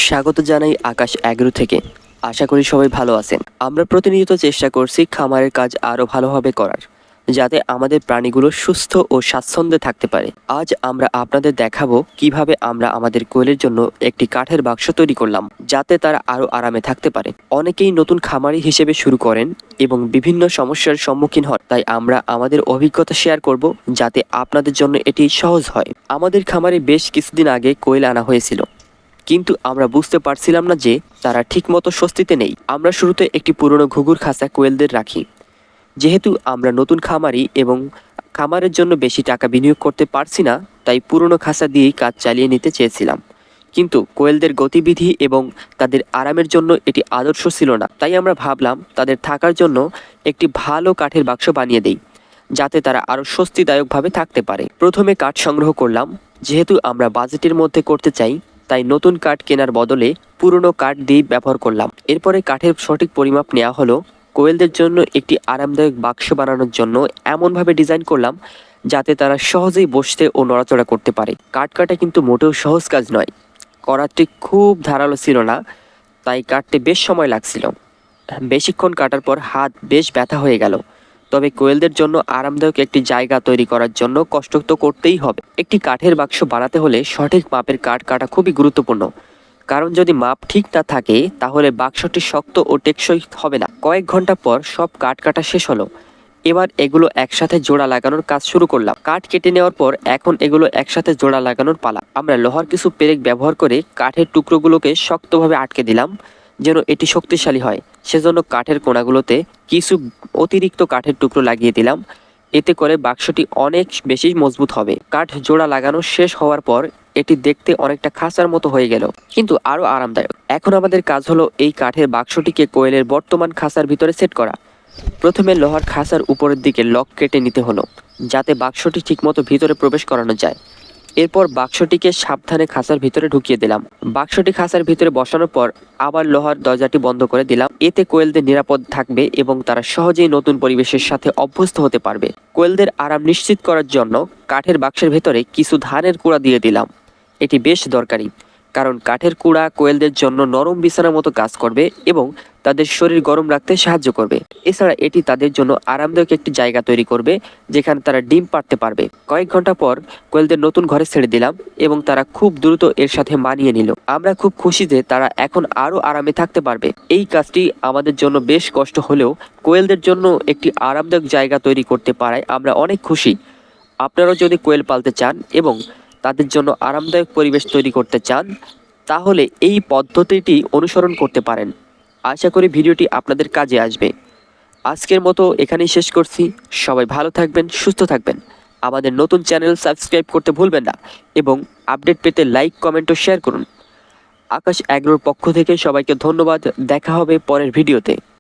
স্বাগত জানাই আকাশ অ্যাগ্রো থেকে। আশা করি সবাই ভালো আছেন। আমরা প্রতিনিয়ত চেষ্টা করছি খামারের কাজ আরও ভালোভাবে করার, যাতে আমাদের প্রাণীগুলো সুস্থ ও স্বাচ্ছন্দ্যে থাকতে পারে। আজ আমরা আপনাদের দেখাবো কিভাবে আমরা আমাদের কোয়েলের জন্য একটি কাঠের বাক্স তৈরি করলাম, যাতে তারা আরও আরামে থাকতে পারে। অনেকেই নতুন খামারি হিসেবে শুরু করেন এবং বিভিন্ন সমস্যার সম্মুখীন হন, তাই আমরা আমাদের অভিজ্ঞতা শেয়ার করব, যাতে আপনাদের জন্য এটি সহজ হয়। আমাদের খামারে বেশ কিছুদিন আগে কোয়েল আনা হয়েছিল, কিন্তু আমরা বুঝতে পারছিলাম না যে তারা ঠিকমতো স্বস্তিতে নেই। আমরা শুরুতে একটি পুরনো ঘুঘুর খাঁচা কোয়েলদের রাখি। যেহেতু আমরা নতুন খামারি এবং খামারের জন্য বেশি টাকা বিনিয়োগ করতে পারছি না, তাই পুরনো খাঁচা দিয়েই কাজ চালিয়ে নিতে চেয়েছিলাম। কিন্তু কোয়েলদের গতিবিধি এবং তাদের আরামের জন্য এটি আদর্শ ছিল না, তাই আমরা ভাবলাম তাদের থাকার জন্য একটি ভালো কাঠের বাক্স বানিয়ে দেই, যাতে তারা আরও স্বস্তিদায়কভাবে থাকতে পারে। প্রথমে কাঠ সংগ্রহ করলাম। যেহেতু আমরা বাজেটের মধ্যে করতে চাই, তাই নতুন কাঠ কেনার বদলে পুরনো কাঠ দিয়ে ব্যবহার করলাম। এরপরে কাঠের সঠিক পরিমাপ নেওয়া হলো। কোয়েলদের জন্য একটি আরামদায়ক বাক্স বানানোর জন্য এমনভাবে ডিজাইন করলাম যাতে তারা সহজেই বসতে ও নড়াচড়া করতে পারে। কাঠ কাটা কিন্তু মোটেও সহজ কাজ নয়। করাতটি খুব ধারালো ছিল না, তাই কাটতে বেশ সময় লাগছিল। বেশিক্ষণ কাটার পর হাত বেশ ব্যথা হয়ে গেল। তবে কোয়েলদের জন্য আরামদায়ক একটি জায়গা তৈরি করার জন্য কষ্ট তো করতেই হবে। একটি কাঠের বাক্স বানাতে হলে সঠিক মাপের কাঠ কাটা খুবই গুরুত্বপূর্ণ, কারণ যদি মাপ ঠিক না থাকে তাহলে বাক্সটি শক্ত ও টেকসই হবে না। কয়েক ঘন্টা পর সব কাঠ কাটা শেষ হলো। এবার এগুলো একসাথে জোড়া লাগানোর কাজ শুরু করলাম। কাঠ কেটে নেওয়ার পর এখন এগুলো একসাথে জোড়া লাগানোর পালা। আমরা লোহার কিছু পেরেক ব্যবহার করে কাঠের টুকরোগুলোকে শক্তভাবে আটকে দিলাম, যেন এটি শক্তিশালী হয়। সেজন্য কাঠের কোণাগুলোতে কিছু অতিরিক্ত কাঠের টুকরো লাগিয়ে দিলাম। এতে করে বাক্সটি অনেক বেশি মজবুত হবে। কাঠ জোড়া লাগানো শেষ হওয়ার পর এটি দেখতে অনেকটা খাঁচার মতো হয়ে গেল, কিন্তু আরও আরামদায়ক। এখন আমাদের কাজ হলো এই কাঠের বাক্সটিকে কোয়েলের বর্তমান খাঁচার ভিতরে সেট করা। প্রথমে লোহার খাঁচার উপরের দিকে লক কেটে নিতে হলো, যাতে বাক্সটি ঠিকমতো ভিতরে প্রবেশ করানো যায়। এরপর বাক্সটিকে সাবধানে খাঁচার ভিতরে ঢুকিয়ে দিলাম। বাক্সটি খাঁচার ভিতরে বসানোর পর আবার লোহার দরজাটি বন্ধ করে দিলাম। এতে কোয়েলদের নিরাপদ থাকবে এবং তারা সহজেই নতুন পরিবেশের সাথে অভ্যস্ত হতে পারবে। কোয়েলদের আরাম নিশ্চিত করার জন্য কাঠের বাক্সের ভেতরে কিছু ধানের কুড়া দিয়ে দিলাম। এটি বেশ দরকারি, কারণ কাঠের কুড়া কোয়েলদের জন্য নরম বিছানার মতো কাজ করবে এবং তাদের শরীর গরম রাখতে সাহায্য করবে। এছাড়া এটি তাদের জন্য আরামদায়ক একটি জায়গা তৈরি করবে, যেখানে তারা ডিম পাড়তে পারবে। কয়েক ঘন্টা পর কোয়েলদের নতুন ঘরে ছেড়ে দিলাম এবং তারা খুব দ্রুত এর সাথে মানিয়ে নিল। আমরা খুব খুশি যে তারা এখন আরও আরামে থাকতে পারবে। এই কাজটি আমাদের জন্য বেশ কষ্ট হলেও কোয়েলদের জন্য একটি আরামদায়ক জায়গা তৈরি করতে পারায় আমরা অনেক খুশি। আপনারাও যদি কোয়েল পালতে চান এবং তাদের জন্য আরামদায়ক পরিবেশ তৈরি করতে চান, তাহলে এই পদ্ধতিটি অনুসরণ করতে পারেন। আশা করি ভিডিওটি আপনাদের কাজে আসবে। আজকের মতো এখানেই শেষ করছি। সবাই ভালো থাকবেন, সুস্থ থাকবেন। আমাদের নতুন চ্যানেল সাবস্ক্রাইব করতে ভুলবেন না এবং আপডেট পেতে লাইক, কমেন্ট ও শেয়ার করুন। আকাশ অ্যাগ্রোর পক্ষ থেকে সবাইকে ধন্যবাদ। দেখা হবে পরের ভিডিওতে।